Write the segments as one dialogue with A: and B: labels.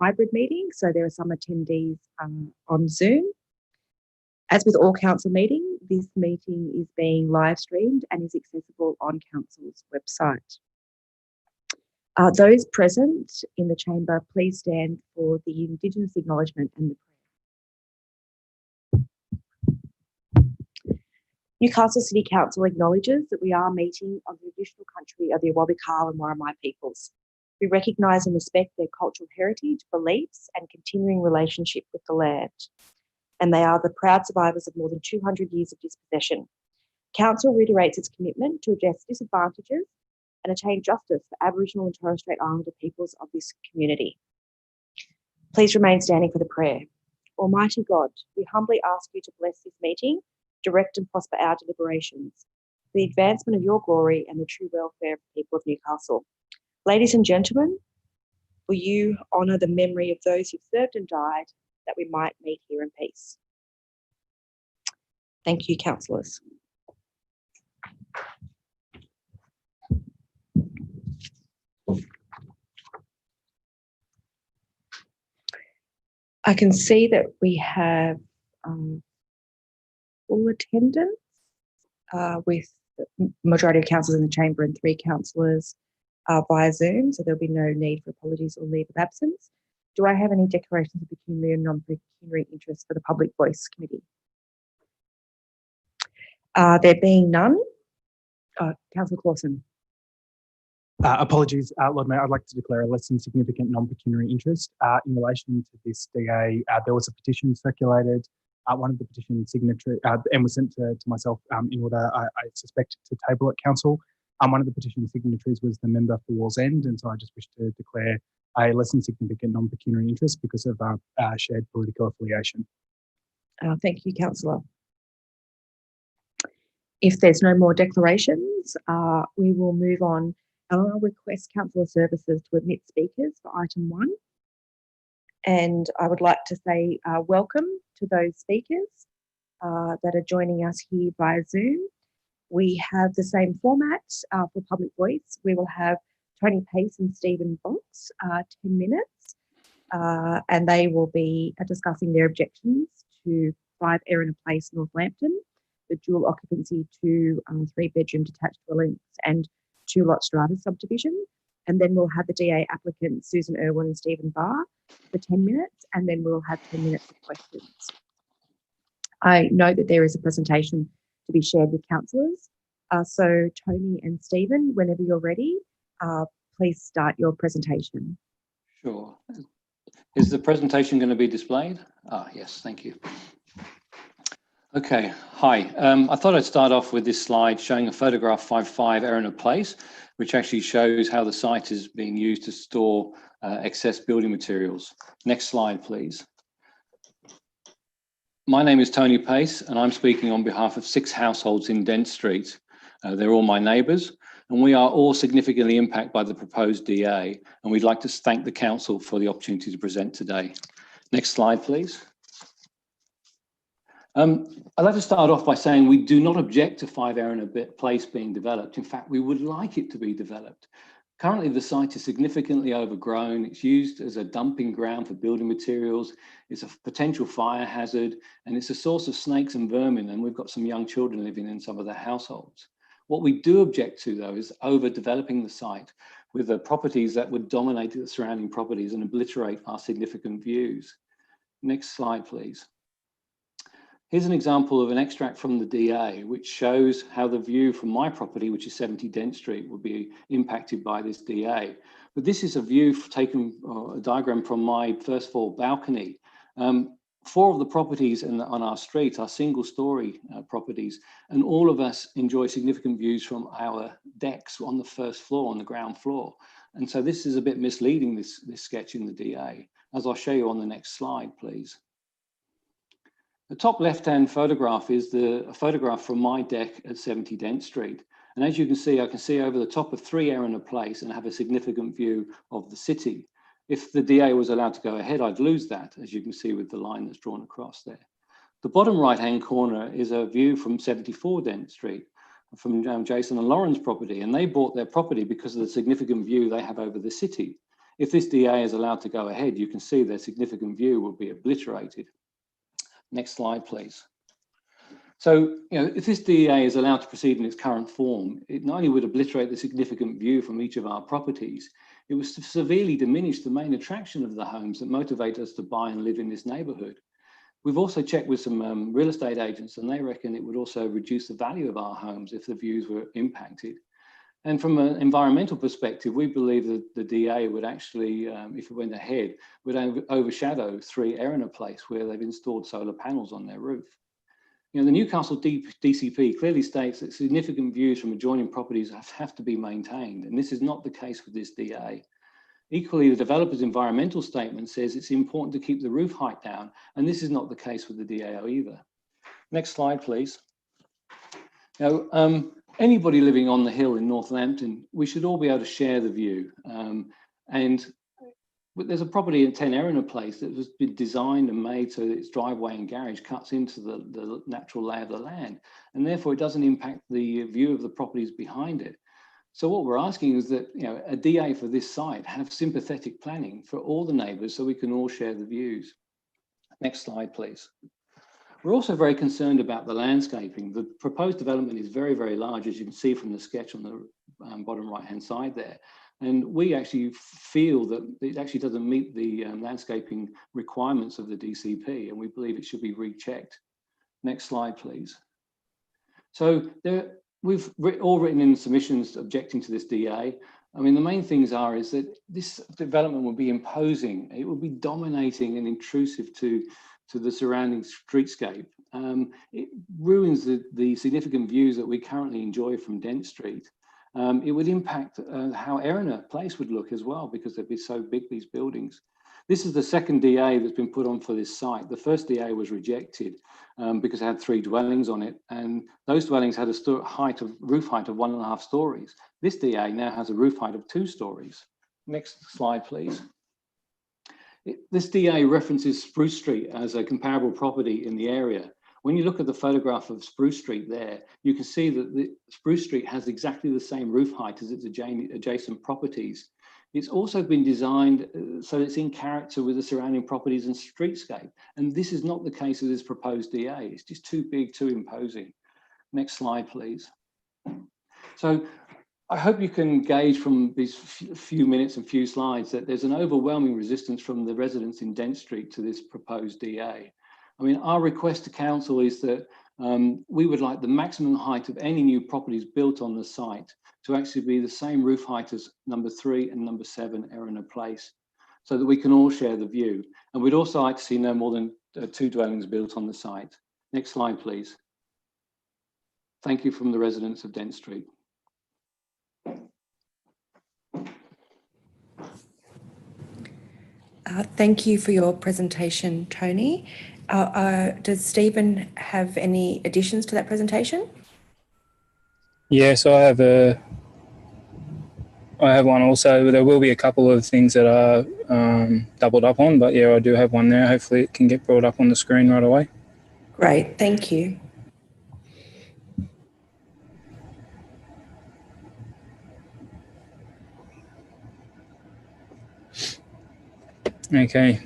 A: hybrid meeting, so there are some attendees on Zoom. As with all council meetings, this meeting is being live streamed and is accessible on council's website. Those present in the chamber, please stand for the Indigenous acknowledgement and the prayer. Newcastle City Council acknowledges that we are meeting on the traditional country of the Awabakal and Warramai peoples. We recognise and respect their cultural heritage, beliefs and continuing relationship with the land. And they are the proud survivors of more than 200 years of dispossession. Council reiterates its commitment to address disadvantages and attain justice for Aboriginal and Torres Strait Islander peoples of this community. Please remain standing for the prayer. Almighty God, we humbly ask you to bless this meeting, direct and prosper our deliberations, for the advancement of your glory and the true welfare of the people of Newcastle. Ladies and gentlemen, will you honour the memory of those who served and died that we might meet here in peace? Thank you, councillors. I can see that we have full attendance with the majority of councillors in the chamber and 3 councillors via Zoom, so there'll be no need for apologies or leave of absence. Do I have any declarations of pecuniary and non-pecuniary interest for the Public Voice Committee? There being none, Councillor Clausen.
B: Apologies, Lord Mayor, I'd like to declare a less than significant non-pecuniary interest. In relation to this DA, there was a petition circulated, one of the petition signatory, and was sent to myself in order, I suspect, to table at council. One of the petition signatories was the member for Wallsend, and so I just wish to declare a less than significant non-pecuniary interest because of our shared political affiliation.
A: Thank you, councillor. If there's no more declarations, we will move on. I'll request councillor services to admit speakers for item 1. And I would like to say welcome to those speakers that are joining us here via Zoom. We have the same format for Public Voice. We will have Tony Pace and Stephen Box, 10 minutes, and they will be discussing their objections to 5 Erina Place, Northampton, the dual occupancy 2 3-bedroom detached dwellings and 2 lot strata subdivision. And then we'll have the DA applicants, Susan Irwin and Stephen Barr, for 10 minutes, and then we'll have 10 minutes of questions. I know that there is a presentation to be shared with councillors. So Tony and Stephen, whenever you're ready, please start your presentation.
C: Sure. Is the presentation going to be displayed? Yes, thank you. Okay, hi. I thought I'd start off with this slide showing a photograph 55 Erina Place, which actually shows how the site is being used to store excess building materials. Next slide, please. My name is Tony Pace, and I'm speaking on behalf of 6 households in Dent Street. They're all my neighbours, and we are all significantly impacted by the proposed DA, and we'd like to thank the council for the opportunity to present today. Next slide, please. I'd like to start off by saying we do not object to 5 Erina Place being developed. In fact, we would like it to be developed. Currently, the site is significantly overgrown. It's used as a dumping ground for building materials. It's a potential fire hazard, and it's a source of snakes and vermin, and we've got some young children living in some of the households. What we do object to, though, is overdeveloping the site with the properties that would dominate the surrounding properties and obliterate our significant views. Next slide, please. Here's an example of an extract from the DA, which shows how the view from my property, which is 70 Dent Street, will be impacted by this DA. But this is a view taken, a diagram from my first floor balcony. 4 of the properties on our street are single-story properties, and all of us enjoy significant views from our decks on the first floor, on the ground floor. And so this is a bit misleading, this sketch in the DA, as I'll show you on the next slide, please. The top left-hand photograph is a photograph from my deck at 70 Dent Street. And as you can see, I can see over the top of 3 Erina Place and have a significant view of the city. If the DA was allowed to go ahead, I'd lose that, as you can see with the line that's drawn across there. The bottom right-hand corner is a view from 74 Dent Street, from Jason and Lauren's property, and they bought their property because of the significant view they have over the city. If this DA is allowed to go ahead, you can see their significant view will be obliterated. Next slide, please. So, if this DA is allowed to proceed in its current form, it not only would obliterate the significant view from each of our properties, it would severely diminish the main attraction of the homes that motivate us to buy and live in this neighbourhood. We've also checked with some real estate agents, and they reckon it would also reduce the value of our homes if the views were impacted. And from an environmental perspective, we believe that the DA would actually, if it went ahead, would overshadow 3 Erina Place, where they've installed solar panels on their roof. The Newcastle DCP clearly states that significant views from adjoining properties have to be maintained, and this is not the case with this DA. Equally, the developer's environmental statement says it's important to keep the roof height down, and this is not the case with the DAO either. Next slide, please. Now, anybody living on the hill in Northampton, we should all be able to share the view. But there's a property in 10 Erina Place that has been designed and made so that its driveway and garage cuts into the natural lay of the land, and therefore it doesn't impact the view of the properties behind it. So what we're asking is that a DA for this site have sympathetic planning for all the neighbours so we can all share the views. Next slide, please. We're also very concerned about the landscaping. The proposed development is very, very large, as you can see from the sketch on the bottom right-hand side there. And we actually feel that it actually doesn't meet the landscaping requirements of the DCP, and we believe it should be rechecked. Next slide, please. So we've all written in submissions objecting to this DA. I mean, the main things is that this development will be imposing, it will be dominating and intrusive to the surrounding streetscape. It ruins the significant views that we currently enjoy from Dent Street. It would impact how Erina Place would look as well, because they'd be so big, these buildings. This is the second DA that's been put on for this site. The first DA was rejected because it had 3 dwellings on it, and those dwellings had a roof height of 1.5 stories. This DA now has a roof height of 2 stories. Next slide, please. This DA references Spruce Street as a comparable property in the area. When you look at the photograph of Spruce Street there, you can see that the Spruce Street has exactly the same roof height as its adjacent properties. It's also been designed so it's in character with the surrounding properties and streetscape. And this is not the case with this proposed DA. It's just too big, too imposing. Next slide, please. So I hope you can gauge from these few minutes and few slides that there's an overwhelming resistance from the residents in Dent Street to this proposed DA. I mean, our request to council is that we would like the maximum height of any new properties built on the site to actually be the same roof height as number 3 and number 7 Erina Place, so that we can all share the view. And we'd also like to see no more than 2 dwellings built on the site. Next slide, please. Thank you from the residents of Dent Street.
A: Thank you for your presentation, Tony. Does Stephen have any additions to that presentation?
D: Yes, I have one also. There will be a couple of things that are doubled up on, but yeah, I do have one there. Hopefully it can get brought up on the screen right away.
A: Great, thank you.
D: Okay,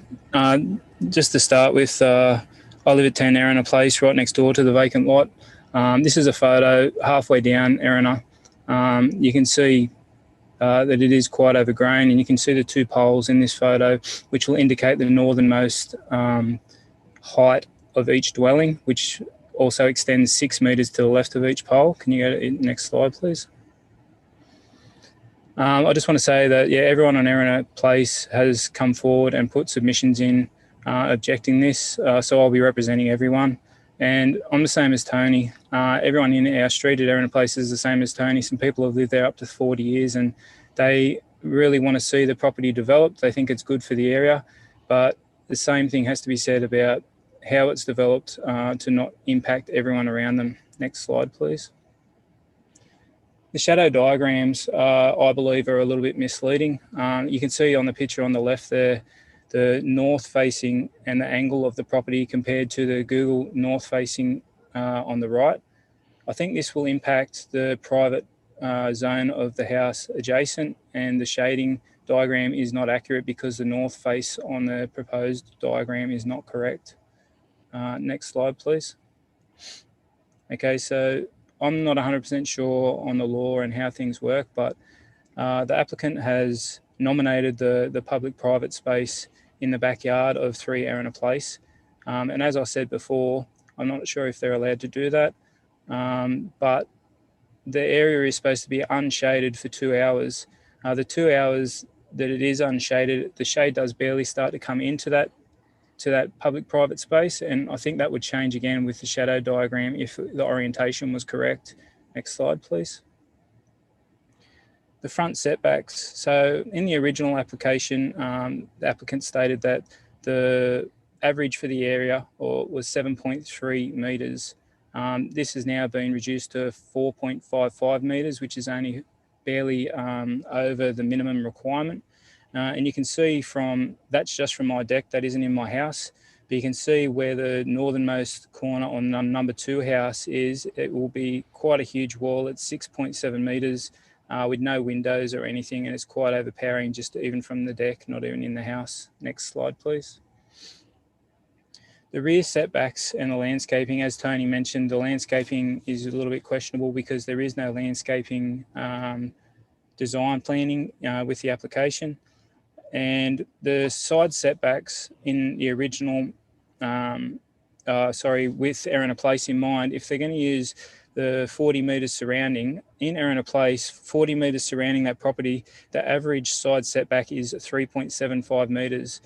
D: just to start with, I live at 10 Erina Place, right next door to the vacant lot. This is a photo halfway down Erina. You can see that it is quite overgrown, and you can see the 2 poles in this photo, which will indicate the northernmost height of each dwelling, which also extends 6 metres to the left of each pole. Can you go to the next slide, please? I just want to say that, yeah, everyone on Erina Place has come forward and put submissions in objecting this, so I'll be representing everyone. And I'm the same as Tony. Everyone in our street at Erina Place is the same as Tony. Some people have lived there up to 40 years and they really want to see the property developed. They think it's good for the area, but the same thing has to be said about how it's developed to not impact everyone around them. Next slide, please. The shadow diagrams, I believe, are a little bit misleading. You can see on the picture on the left there, the north facing and the angle of the property compared to the Google north facing on the right. I think this will impact the private zone of the house adjacent, and the shading diagram is not accurate because the north face on the proposed diagram is not correct. Next slide, please. Okay, so I'm not 100% sure on the law and how things work, but the applicant has nominated the public-private space in the backyard of 3 Erina Place. And as I said before, I'm not sure if they're allowed to do that, but the area is supposed to be unshaded for 2 hours. The 2 hours that it is unshaded, the shade does barely start to come into that public-private space, and I think that would change again with the shadow diagram if the orientation was correct. Next slide, please. The front setbacks. So in the original application, the applicant stated that the average for the area was 7.3 metres. This has now been reduced to 4.55 metres, which is only barely over the minimum requirement. And you can see that's just from my deck, that isn't in my house, but you can see where the northernmost corner on the number 2 house is. It will be quite a huge wall. It's 6.7 metres with no windows or anything, and it's quite overpowering just even from the deck, not even in the house. Next slide, please. The rear setbacks and the landscaping, as Tony mentioned, the landscaping is a little bit questionable because there is no landscaping design planning with the application. And the side setbacks in the original, with Erina Place in mind, if they're going to use the 40 metres surrounding, in Erina Place, 40 metres surrounding that property, the average side setback is 3.75 metres.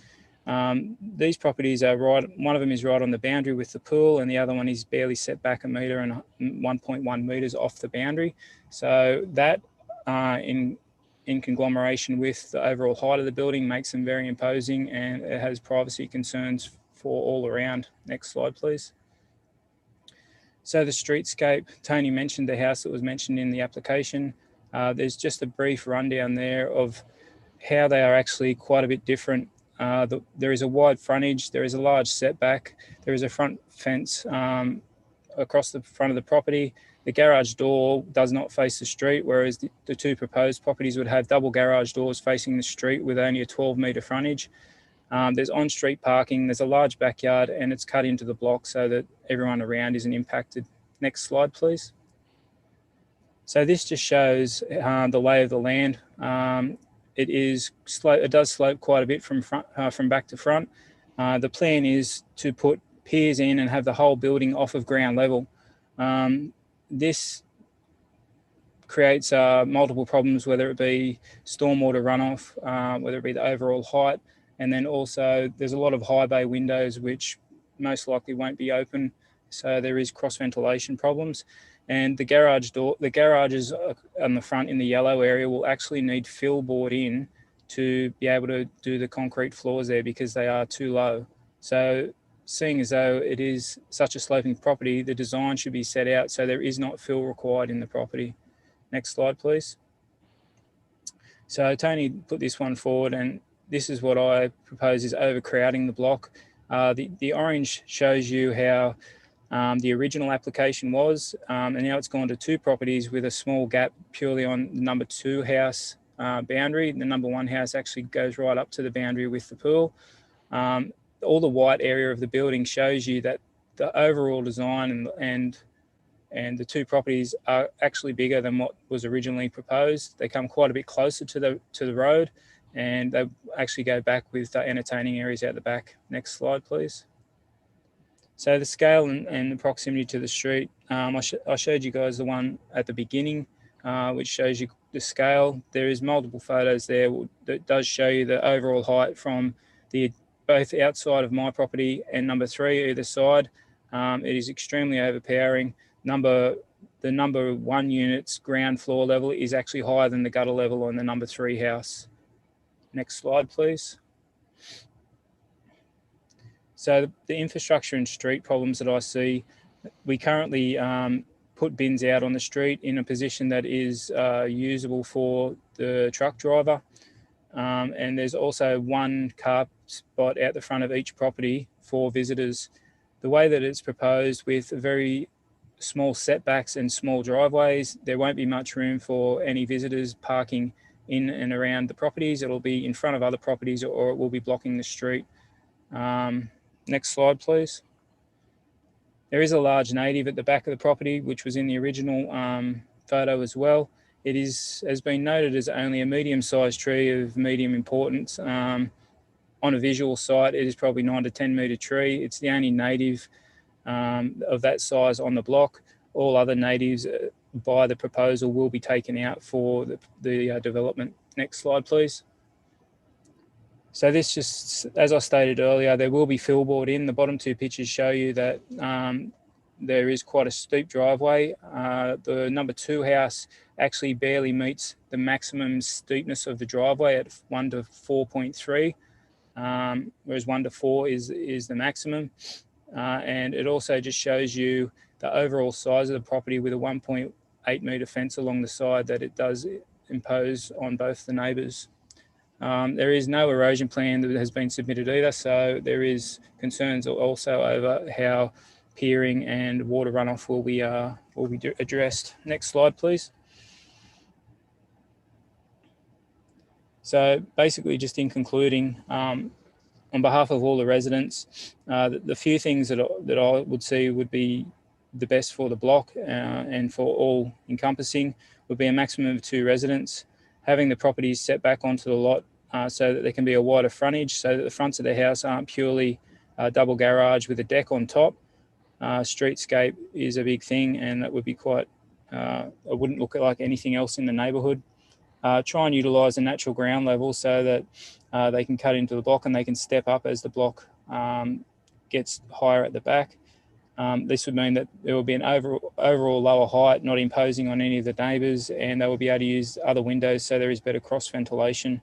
D: These properties are one of them is right on the boundary with the pool, and the other one is barely set back 1 metre and 1.1 metres off the boundary. So that in conglomeration with the overall height of the building makes them very imposing, and it has privacy concerns for all around. Next slide, please. So the streetscape, Tony mentioned the house that was mentioned in the application. There's just a brief rundown there of how they are actually quite a bit different. There is a wide frontage, there is a large setback, there is a front fence across the front of the property. The garage door does not face the street, whereas the 2 proposed properties would have double garage doors facing the street with only a 12-metre frontage. There's on-street parking, there's a large backyard, and it's cut into the block so that everyone around isn't impacted. Next slide, please. So this just shows the lay of the land. It does slope quite a bit from back to front. The plan is to put piers in and have the whole building off of ground level. This creates multiple problems, whether it be stormwater runoff, whether it be the overall height, and then also there's a lot of high bay windows which most likely won't be open, so there is cross ventilation problems. And the garages on the front in the yellow area will actually need fill board in to be able to do the concrete floors there because they are too low. So seeing as though it is such a sloping property, the design should be set out so there is not fill required in the property. Next slide, please. So Tony put this one forward, and this is what I propose is overcrowding the block. The orange shows you how the original application was, and now it's gone to 2 properties with a small gap purely on the number 2 house boundary. The number 1 house actually goes right up to the boundary with the pool. All the white area of the building shows you that the overall design and the 2 properties are actually bigger than what was originally proposed. They come quite a bit closer to the road, and they actually go back with the entertaining areas out the back. Next slide, please. So the scale and the proximity to the street, I showed you guys the one at the beginning, which shows you the scale. There is multiple photos there that does show you the overall height from both outside of my property and number 3 either side. It is extremely overpowering. The number 1 unit's ground floor level is actually higher than the gutter level on the number 3 house. Next slide, please. So the infrastructure and street problems that I see, we currently put bins out on the street in a position that is usable for the truck driver. And there's also 1 car spot out the front of each property for visitors. The way that it's proposed with very small setbacks and small driveways, there won't be much room for any visitors parking in and around the properties. It'll be in front of other properties, or it will be blocking the street. Next slide, please. There is a large native at the back of the property, which was in the original photo as well. It has been noted as only a medium-sized tree of medium importance. On a visual site, it is probably 9 to 10 metre tree. It's the only native of that size on the block. All other natives by the proposal will be taken out for the development. Next slide, please. So this just, as I stated earlier, there will be fillboard in. The bottom two pictures show you that there is quite a steep driveway. The number 2 house actually barely meets the maximum steepness of the driveway at 1 to 4.3, whereas 1 to 4 is the maximum. And it also just shows you the overall size of the property with a 1.8 metre fence along the side that it does impose on both the neighbours. There is no erosion plan that has been submitted either, so there is concerns also over how piering and water runoff will be addressed. Next slide, please. So basically, just in concluding, on behalf of all the residents, the few things that I would see would be the best for the block and for all encompassing would be a maximum of 2 residents, having the properties set back onto the lot so that there can be a wider frontage, so that the fronts of the house aren't purely double garage with a deck on top. Streetscape is a big thing, and that would be quite, it wouldn't look like anything else in the neighbourhood. Try and utilise the natural ground level so that they can cut into the block and they can step up as the block gets higher at the back. This would mean that there will be an overall lower height, not imposing on any of the neighbours, and they will be able to use other windows so there is better cross ventilation.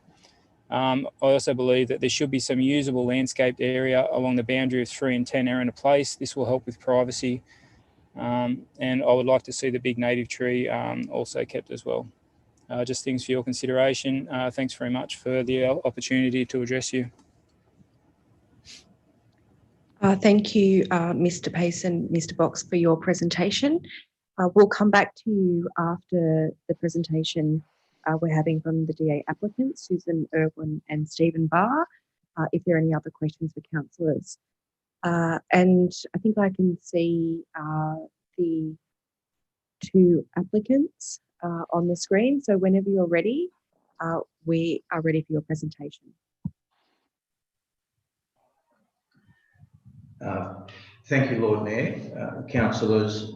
D: I also believe that there should be some usable landscaped area along the boundary of 3 and 10 Erina Place. This will help with privacy. And I would like to see the big native tree also kept as well. Just things for your consideration. Thanks very much for the opportunity to address you.
A: Thank you, Mr. Pace and Mr. Box, for your presentation. We'll come back to you after the presentation we're having from the DA applicants, Susan Irwin and Stephen Barr, if there are any other questions for councillors. And I think I can see the 2 applicants on the screen. So whenever you're ready, we are ready for your presentation.
E: Thank you, Lord Mayor, councillors,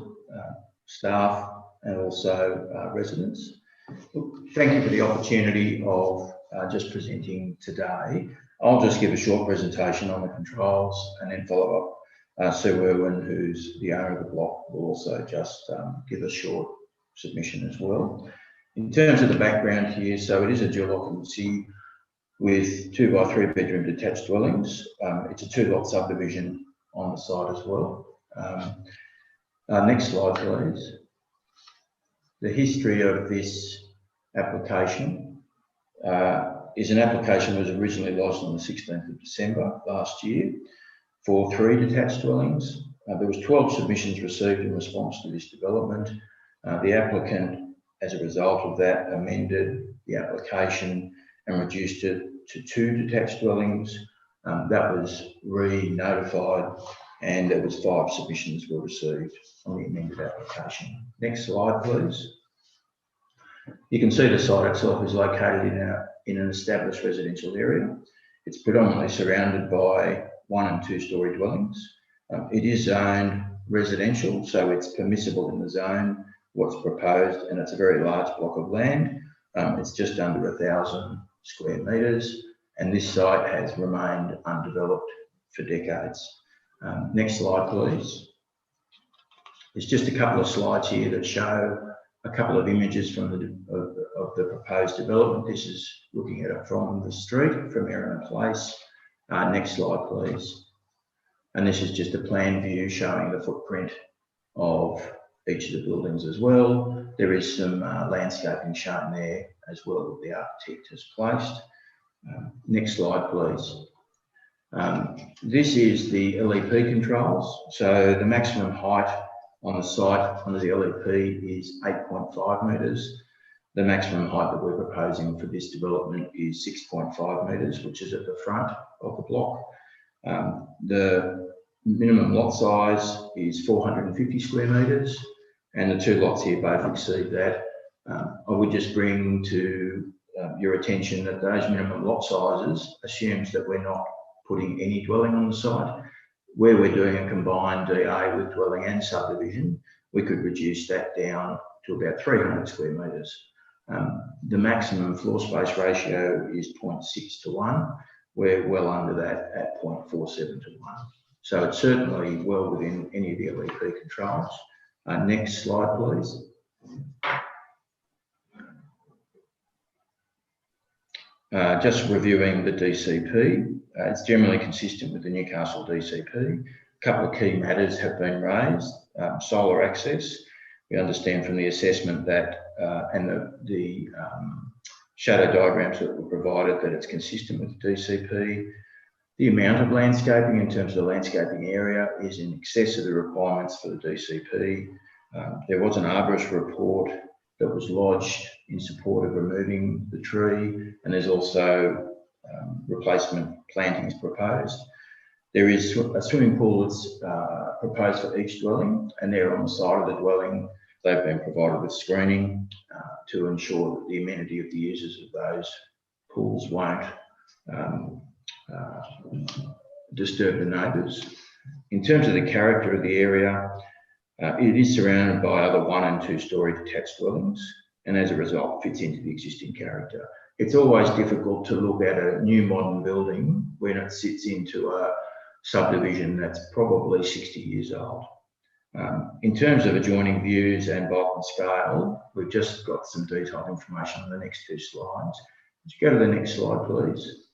E: staff, and also residents. Thank you for the opportunity of just presenting today. I'll just give a short presentation on the controls and then follow up. Sue Irwin, who's the owner of the block, will also just give a short submission as well. In terms of the background here, so it is a dual occupancy with 2 by 3 bedroom detached dwellings. It's a 2-lot subdivision on the site as well. Next slide, please. The history of this application is an application that was originally lodged on the 16th of December last year for 3 detached dwellings. There was 12 submissions received in response to this development. The applicant, as a result of that, amended the application and reduced it to 2 detached dwellings. That was re-notified, and there was 5 submissions were received on the amended application. Next slide, please. You can see the site itself is located in an established residential area. It's predominantly surrounded by 1 and 2 story dwellings. It is zoned residential, so it's permissible in the zone what's proposed, and it's a very large block of land. It's just under 1,000 square metres, and this site has remained undeveloped for decades. Next slide, please. There's just a couple of slides here that show a couple of images from the proposed development. This is looking at it from the street, from Erina Place. Next slide, please. And this is just a plan view showing the footprint of each of the buildings as well. There is some landscaping shown there as well that the architect has placed. Next slide, please. This is the LEP controls. So the maximum height on the site under the LEP is 8.5 metres. The maximum height that we're proposing for this development is 6.5 metres, which is at the front of the block. The minimum lot size is 450 square metres, and the two lots here both exceed that. I would just bring to your attention that those minimum lot sizes assumes that we're not putting any dwelling on the site. Where we're doing a combined DA with dwelling and subdivision, we could reduce that down to about 300 square metres. The maximum floor space ratio is 0.6 to 1. We're well under that at 0.47 to 1. So it's certainly well within any of the LEP controls. Next slide, please. Just reviewing the DCP, it's generally consistent with the Newcastle DCP. A couple of key matters have been raised. Solar access. We understand from the assessment that and the shadow diagrams that were provided that it's consistent with the DCP. The amount of landscaping in terms of the landscaping area is in excess of the requirements for the DCP. There was an arborist report that was lodged in support of removing the tree, and there's also replacement plantings proposed. There is a swimming pool that's proposed for each dwelling, and they're on the side of the dwelling. They've been provided with screening to ensure that the amenity of the users of those pools won't disturb the neighbours. In terms of the character of the area, it is surrounded by other 1- and 2-storey detached dwellings, and as a result fits into the existing character. It's always difficult to look at a new modern building when it sits into a subdivision that's probably 60 years old. In terms of adjoining views and bulk and scale, we've just got some detailed information on the next 2 slides. Let's go to the next slide, please.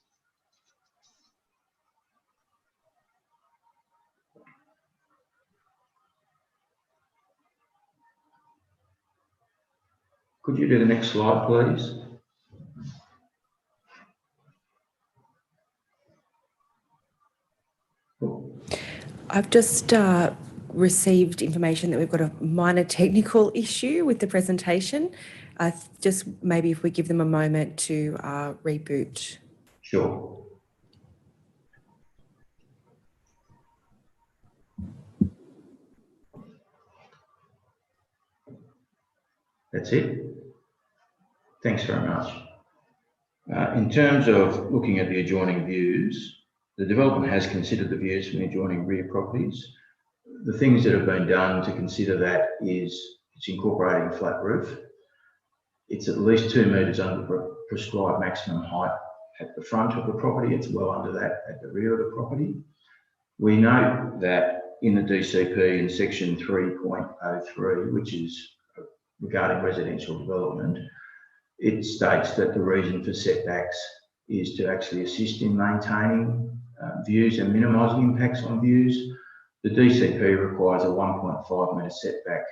E: Could you do the next slide, please?
F: I've just received information that we've got a minor technical issue with the presentation. Just maybe if we give them a moment to reboot.
E: Sure. That's it. Thanks very much. In terms of looking at the adjoining views, the development has considered the views from the adjoining rear properties. The things that have been done to consider that is it's incorporating a flat roof. It's at least 2 metres under the prescribed maximum height at the front of the property. It's well under that at the rear of the property. We note that in the DCP in section 3.03, which is regarding residential development, it states that the reason for setbacks is to actually assist in maintaining views and minimising impacts on views. The DCP requires a 1.5 metre setback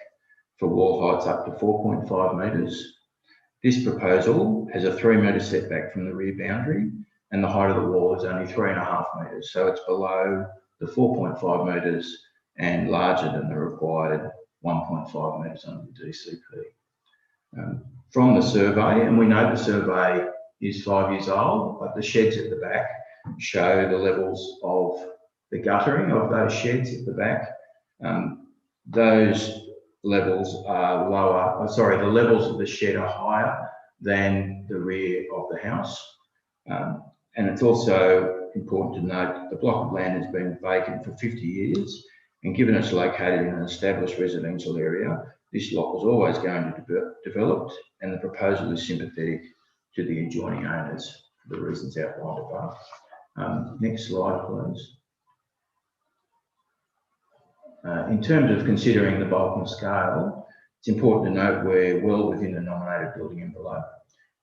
E: for wall heights up to 4.5 metres. This proposal has a 3 metre setback from the rear boundary, and the height of the wall is only 3.5 metres, so it's below the 4.5 metres and larger than the required 1.5 metres under the DCP. From the survey, and we know the survey is 5 years old, but the sheds at the back show the levels of the guttering of those sheds at the back. Those levels are lower, the levels of the shed are higher than the rear of the house. And it's also important to note that the block of land has been vacant for 50 years, and given it's located in an established residential area, this lot was always going to be developed, and the proposal is sympathetic to the adjoining owners for the reasons outlined above. Next slide, please. In terms of considering the bulk and scale, it's important to note we're well within the nominated building envelope.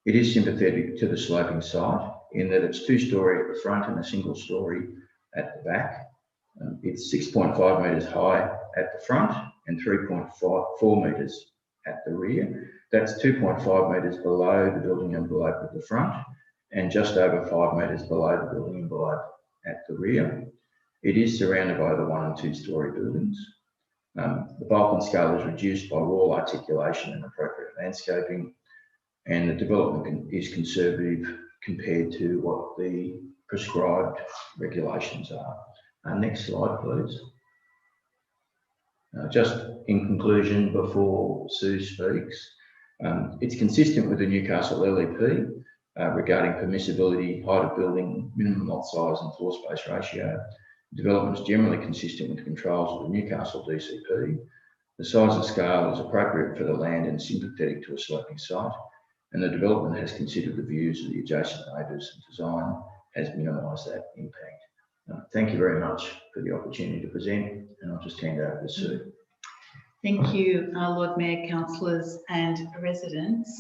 E: It is sympathetic to the sloping site in that it's 2-storey at the front and a 1-storey at the back. It's 6.5 metres high at the front and 3.4 metres at the rear. That's 2.5 metres below the building envelope at the front and just over 5 metres below the building envelope at the rear. It is surrounded by the 1- and 2-storey buildings. The bulk and scale is reduced by wall articulation and appropriate landscaping. and the development is conservative compared to what the prescribed regulations are. Next slide, please. Just in conclusion, before Sue speaks, it's consistent with the Newcastle LEP regarding permissibility, height of building, minimum lot size and floor space ratio. Development is generally consistent with the controls of the Newcastle DCP. The size and scale is appropriate for the land and sympathetic to a sloping site, and the development has considered the views of the adjacent neighbours and design has minimised that impact. Thank you very much for the opportunity to present, and I'll just hand over to Sue.
G: Thank you, Lord Mayor, councillors and residents.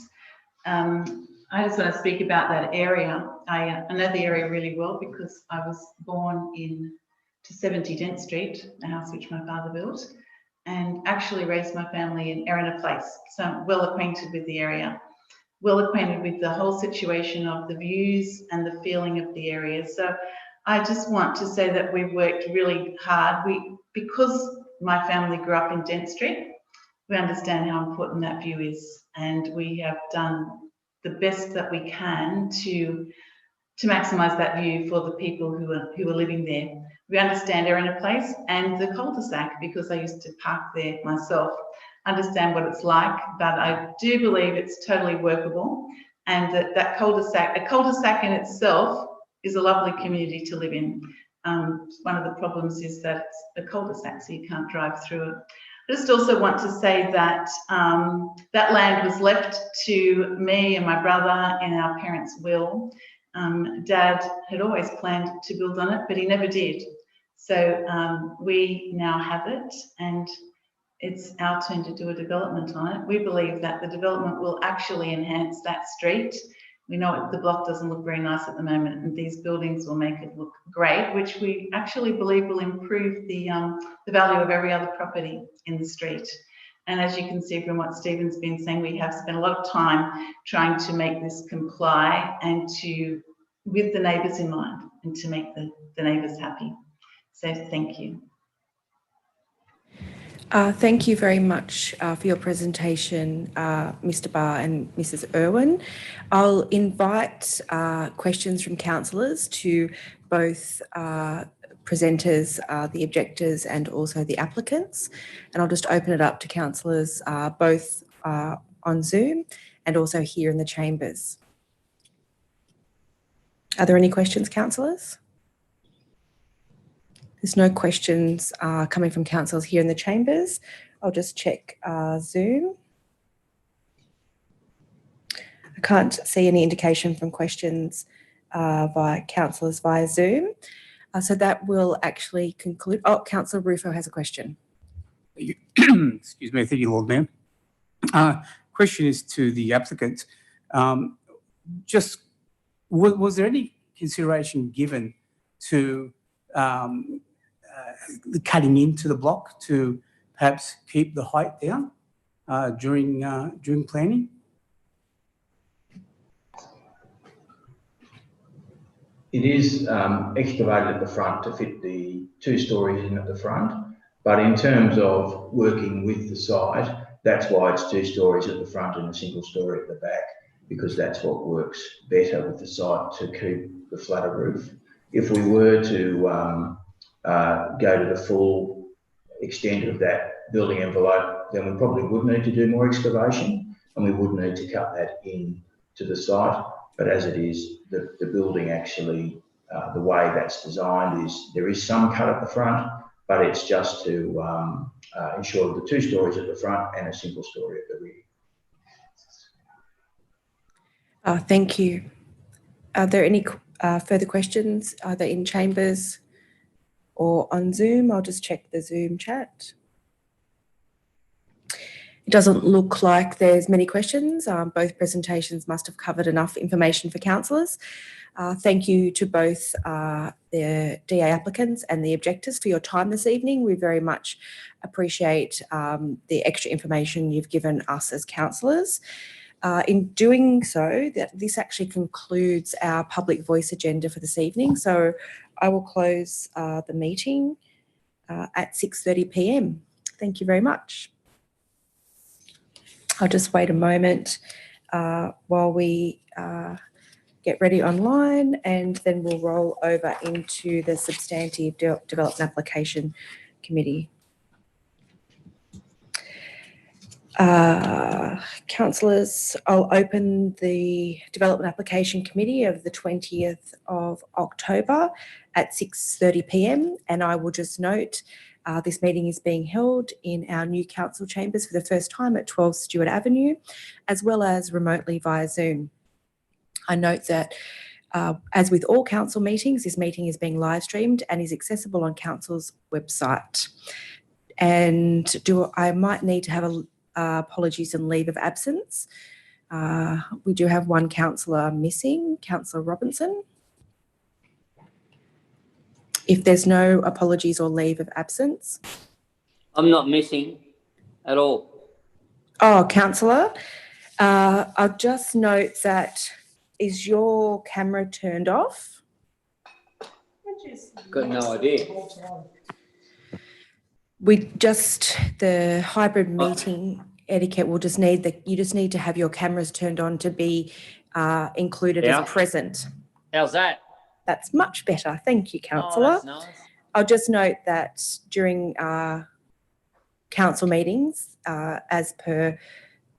G: I just want to speak about that area. I know the area really well because I was born to 70 Dent Street, the house which my father built, and actually raised my family in Erina Place. So I'm well acquainted with the area, well acquainted with the whole situation of the views and the feeling of the area. So I just want to say that we've worked really hard. Because my family grew up in Dent Street, we understand how important that view is, and we have done the best that we can to maximise that view for the people who are living there. We understand Erina Place and the cul-de-sac because I used to park there myself. Understand what it's like, but I do believe it's totally workable, and that cul-de-sac, a cul-de-sac in itself is a lovely community to live in. One of the problems is that it's a cul-de-sac, so you can't drive through it. I just also want to say that that land was left to me and my brother in our parents' will. Dad had always planned to build on it, but he never did. So we now have it, and it's our turn to do a development on it. We believe that the development will actually enhance that street. We know the block doesn't look very nice at the moment, and these buildings will make it look great, which we actually believe will improve the value of every other property in the street. And as you can see from what Stephen's been saying, we have spent a lot of time trying to make this comply and with the neighbours in mind, and to make the neighbours happy. So thank you.
F: Thank you very much for your presentation, Mr. Barr and Mrs. Irwin. I'll invite questions from councillors to both presenters, the objectors and also the applicants. And I'll just open it up to councillors both on Zoom and also here in the chambers. Are there any questions, councillors? There's no questions coming from councillors here in the chambers. I'll just check Zoom. I can't see any indication from questions via councillors via Zoom. So that will actually conclude. Oh, Councillor Rufo has a question.
H: Excuse me, thank you, Lord Mayor. Question is to the applicant. Was there any consideration given to the cutting into the block to perhaps keep the height down during planning?
E: It is excavated at the front to fit the 2 stories in at the front, but in terms of working with the site, that's why it's 2 stories at the front and a single story at the back, because that's what works better with the site to keep the flatter roof. If we were to go to the full extent of that building envelope, then we probably would need to do more excavation, and we would need to cut that in to the site. But as it is, the building actually, the way that's designed is there is some cut at the front, but it's just to ensure the 2 stories at the front and a single story at the rear.
F: Thank you. Are there any further questions either in chambers or on Zoom? I'll just check the Zoom chat. It doesn't look like there's many questions. Both presentations must have covered enough information for councillors. Thank you to both the DA applicants and the objectors for your time this evening. We very much appreciate the extra information you've given us as councillors. In doing so, this actually concludes our public voice agenda for this evening. So I will close the meeting at 6:30 p.m. Thank you very much. I'll just wait a moment while we get ready online, and then we'll roll over into the Substantive Development Application Committee. Councillors, I'll open the Development Application Committee of the 20th of October at 6:30 p.m. and I will just note this meeting is being held in our new council chambers for the first time at 12 Stewart Avenue, as well as remotely via Zoom. I note that as with all council meetings, this meeting is being live streamed and is accessible on council's website. And I might need to have apologies and leave of absence. We do have one councillor missing, Councillor Robinson. If there's no apologies or leave of absence.
I: I'm not missing at all.
F: Oh, councillor, I'll just note that, is your camera turned off?
I: Got no idea.
F: The hybrid meeting etiquette will just need you just need to have your cameras turned on to be included as present.
I: How's that?
F: That's much better. Thank you, councillor.
I: Oh, that's nice.
F: I'll just note that during council meetings, as per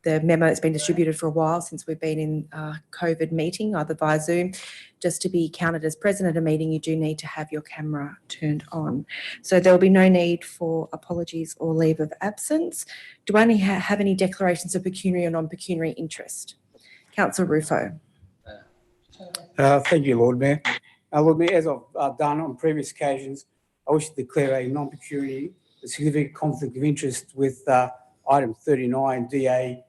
F: the memo that's been distributed for a while since we've been in COVID meeting, either via Zoom, just to be counted as present at a meeting, you do need to have your camera turned on. So there will be no need for apologies or leave of absence. Do I have any declarations of pecuniary or non-pecuniary interest? Councillor Rufo.
H: Thank you, Lord Mayor. Lord Mayor, as I've done on previous occasions, I wish to declare a non-pecuniary significant conflict of interest with item 39 DA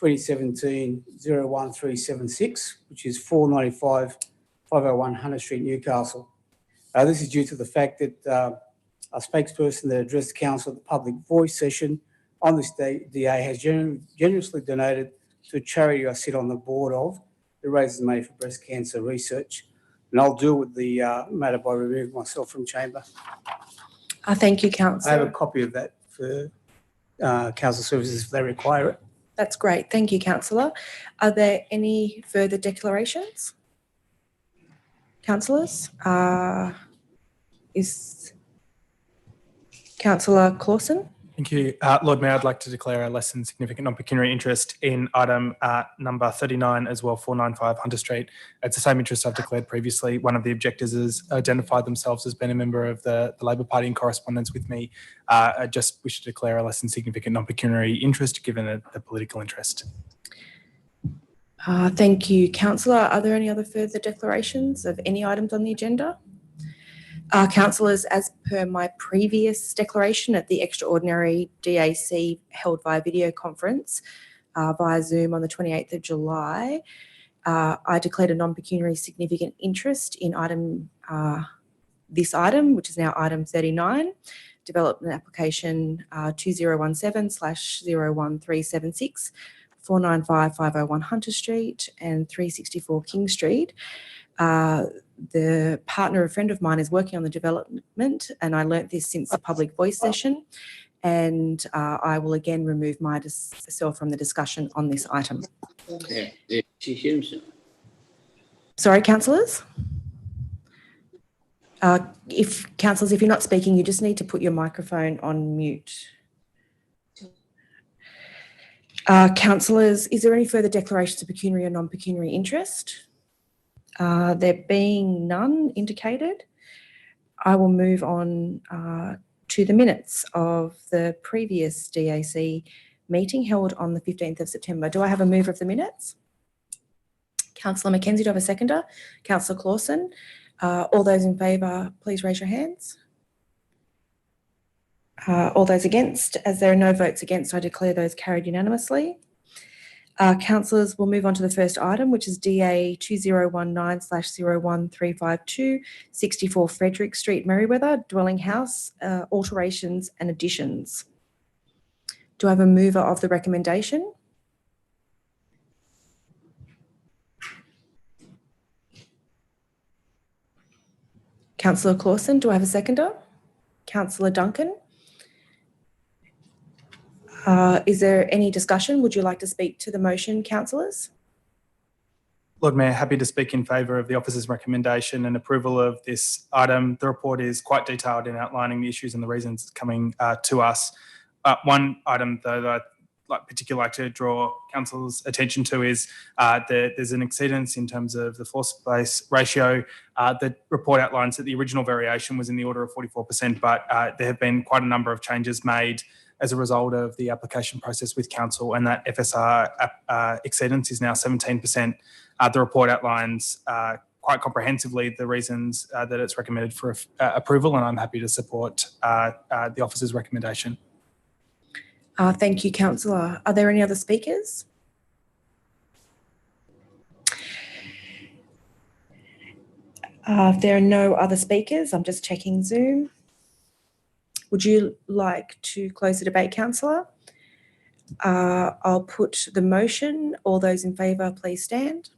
H: 2017-01376, which is 495 501 Hunter Street, Newcastle. This is due to the fact that a spokesperson that addressed council at the public voice session on this day, DA has generously donated to a charity I sit on the board of that raises money for breast cancer research. And I'll deal with the matter by removing myself from chamber.
F: Thank you, councillor.
H: I have a copy of that for council services if they require it.
F: That's great. Thank you, councillor. Are there any further declarations? Councillors? Is Councillor Clausen?
B: Thank you. Lord Mayor, I'd like to declare a less than significant non-pecuniary interest in item number 39 as well, 495 Hunter Street. It's the same interest I've declared previously. One of the objectors has identified themselves as being a member of the Labor Party in correspondence with me. I just wish to declare a less than significant non-pecuniary interest given the political interest.
F: Thank you, councillor. Are there any other further declarations of any items on the agenda? Councillors, as per my previous declaration at the extraordinary DAC held via video conference via Zoom on the 28th of July, I declared a non-pecuniary significant interest in this item, which is now item 39, Development Application 2017/01376, 495 501 Hunter Street and 364 King Street. The partner, a friend of mine, is working on the development, and I learnt this since the public voice session, and I will again remove myself from the discussion on this item. Sorry, councillors? If you're not speaking, you just need to put your microphone on mute. Councillors, is there any further declarations of pecuniary or non-pecuniary interest? There being none indicated, I will move on to the minutes of the previous DAC meeting held on the 15th of September. Do I have a mover of the minutes? Councillor McKenzie, do I have a seconder? Councillor Clausen. All those in favour, please raise your hands. All those against? As there are no votes against, I declare those carried unanimously. Councillors, we'll move on to the first item, which is DA 2019/01352, 64 Frederick Street, Merriweather, dwelling house, alterations and additions. Do I have a mover of the recommendation? Councillor Clausen, do I have a seconder? Councillor Duncan? Is there any discussion? Would you like to speak to the motion, councillors?
B: Lord Mayor, happy to speak in favour of the officer's recommendation and approval of this item. The report is quite detailed in outlining the issues and the reasons coming to us. One item, though, that I'd particularly like to draw Council's attention to is that there's an exceedance in terms of the floor space ratio. The report outlines that the original variation was in the order of 44%, but there have been quite a number of changes made as a result of the application process with Council, and that FSR exceedance is now 17%. The report outlines quite comprehensively the reasons that it's recommended for approval, and I'm happy to support the officer's recommendation.
F: Thank you, Councillor. Are there any other speakers? If there are no other speakers, I'm just checking Zoom. Would you like to close the debate, Councillor? I'll put the motion. All those in favour, please stand.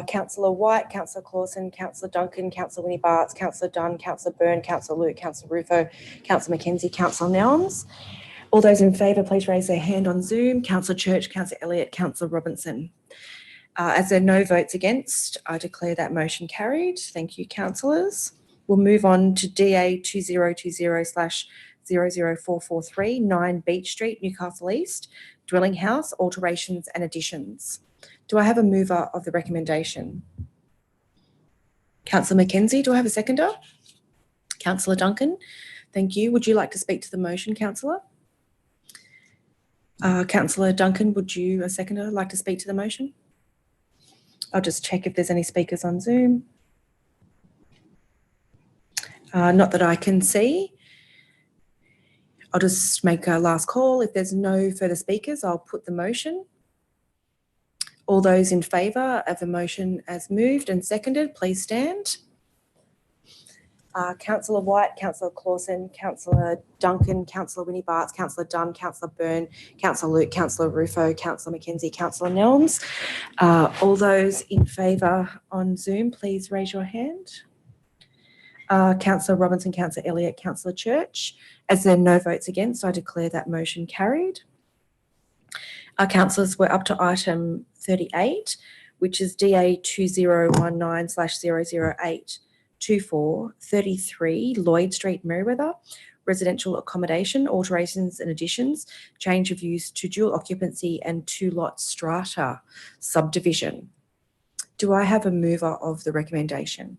F: Councillor White, Councillor Clausen, Councillor Duncan, Councillor Winnie Bartz, Councillor Dunn, Councillor Byrne, Councillor Luke, Councillor Rufo, Councillor Mackenzie, Councillor Nelms. All those in favour, please raise their hand on Zoom. Councillor Church, Councillor Elliott, Councillor Robinson. As there are no votes against, I declare that motion carried. Thank you, councillors. We'll move on to DA 2020/00443, 9 Beach Street, Newcastle East, dwelling house, alterations and additions. Do I have a mover of the recommendation? Councillor Mackenzie, do I have a seconder? Councillor Duncan, thank you. Would you like to speak to the motion, councillor? Councillor Duncan, would you, a seconder, like to speak to the motion? I'll just check if there's any speakers on Zoom. Not that I can see. I'll just make a last call. If there's no further speakers, I'll put the motion. All those in favour of the motion as moved and seconded, please stand. Councillor White, Councillor Clausen, Councillor Duncan, Councillor Winnie Bartz, Councillor Dunn, Councillor Byrne, Councillor Luke, Councillor Rufo, Councillor Mackenzie, Councillor Nelms. All those in favour on Zoom, please raise your hand. Councillor Robinson, Councillor Elliott, Councillor Church. As there are no votes against, I declare that motion carried. Councillors, we're up to item 38, which is DA 2019/0082433 Lloyd Street, Merewether, residential accommodation, alterations and additions, change of use to dual occupancy and 2-lot strata subdivision. Do I have a mover of the recommendation?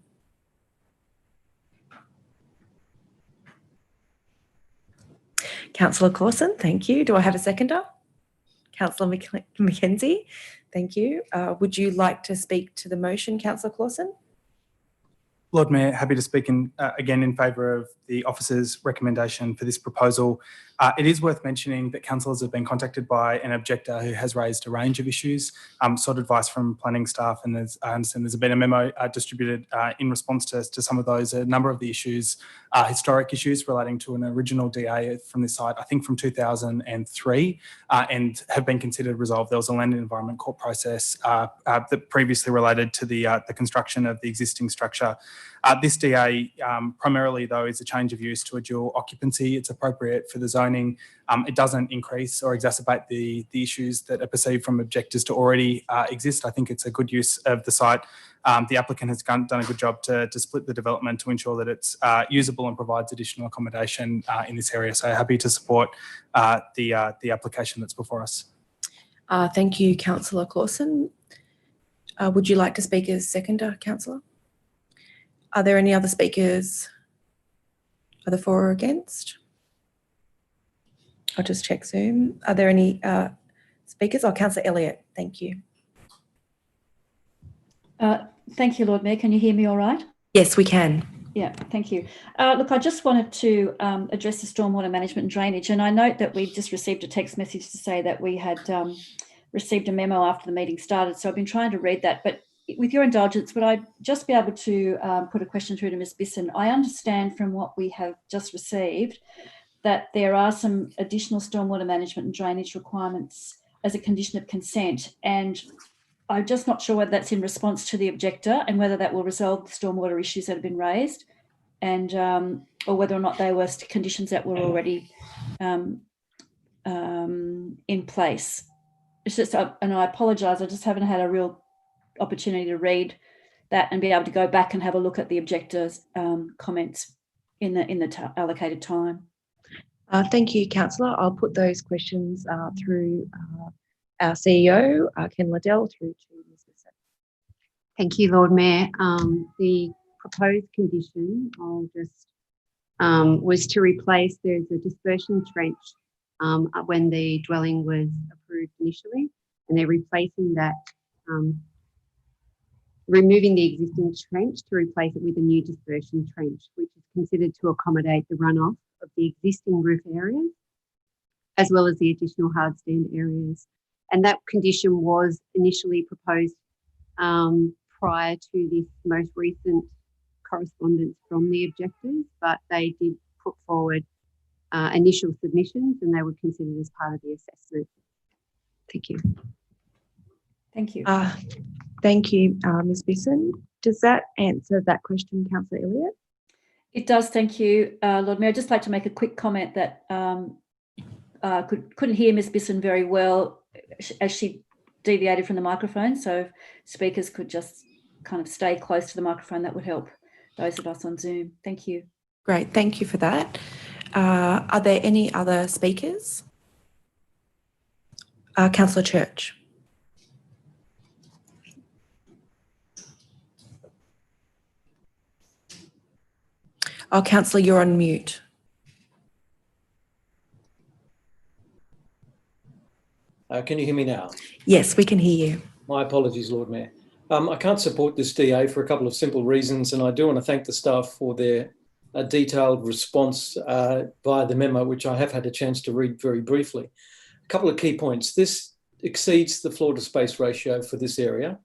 F: Councillor Clausen, thank you. Do I have a seconder? Councillor Mackenzie, thank you. Would you like to speak to the motion, Councillor Clausen?
B: Lord Mayor, happy to speak again in favour of the officer's recommendation for this proposal. It is worth mentioning that councillors have been contacted by an objector who has raised a range of issues, sought advice from planning staff, and I understand there's been a memo distributed in response to some of those. A number of the issues are historic issues relating to an original DA from this site, I think from 2003, and have been considered resolved. There was a Land and Environment Court process that previously related to the construction of the existing structure. This DA primarily, though, is a change of use to a dual occupancy. It's appropriate for the zoning. It doesn't increase or exacerbate the issues that are perceived from objectors to already exist. I think it's a good use of the site. The applicant has done a good job to split the development to ensure that it's usable and provides additional accommodation in this area. So happy to support the application that's before us.
F: Thank you, Councillor Clausen. Would you like to speak as seconder, Councillor? Are there any other speakers, either for or against? I'll just check Zoom. Are there any speakers? Oh, Councillor Elliott, thank you.
J: Thank you, Lord Mayor. Can you hear me all right?
F: Yes, we can.
J: Yeah, thank you. Look, I just wanted to address the stormwater management and drainage, and I note that we just received a text message to say that we had received a memo after the meeting started, so I've been trying to read that, but with your indulgence, would I just be able to put a question through to Ms Bisson? I understand from what we have just received that there are some additional stormwater management and drainage requirements as a condition of consent, and I'm just not sure whether that's in response to the objector and whether that will resolve the stormwater issues that have been raised, and or whether or not they were conditions that were already in place. it's just, and I apologise, I just haven't had a real opportunity to read that and be able to go back and have a look at the objectors' comments in the allocated time.
A: Thank you, Councillor. I'll put those questions through our CEO, Ken Liddell, through to Ms. Bisson.
K: Thank you, Lord Mayor. The proposed condition, I'll just, was to replace, there's a dispersion trench when the dwelling was approved initially, and they're replacing that, removing the existing trench to replace it with a new dispersion trench, which is considered to accommodate the runoff of the existing roof areas, as well as the additional hard stand areas. And that condition was initially proposed prior to this most recent correspondence from the objectors, but they did put forward initial submissions and they were considered as part of the assessment. Thank you.
J: Thank you.
A: Thank you, Ms. Bisson. Does that answer that question, Councillor Elliott?
J: It does, thank you, Lord Mayor. I'd just like to make a quick comment that couldn't hear Ms. Bisson very well as she deviated from the microphone, so if speakers could just kind of stay close to the microphone, that would help those of us on Zoom. Thank you.
F: Great, thank you for that. Are there any other speakers? Councillor Church. Oh, Councillor, you're on mute.
L: Can you hear me now?
F: Yes, we can hear you.
L: My apologies, Lord Mayor. I can't support this DA for a couple of simple reasons, and I do want to thank the staff for their detailed response via the memo, which I have had a chance to read very briefly. A couple of key points. This exceeds the floor to space ratio for this area.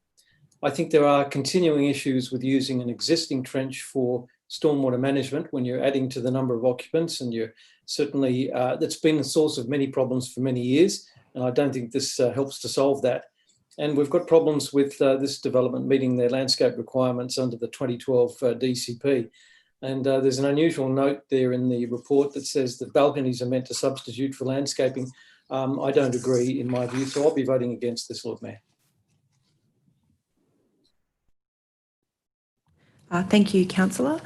L: I think there are continuing issues with using an existing trench for stormwater management when you're adding to the number of occupants, and you're certainly, that's been the source of many problems for many years, and I don't think this helps to solve that. And we've got problems with this development meeting their landscape requirements under the 2012 DCP. And there's an unusual note there in the report that says that balconies are meant to substitute for landscaping. I don't agree in my view, so I'll be voting against this, Lord Mayor.
F: Thank you, Councillor.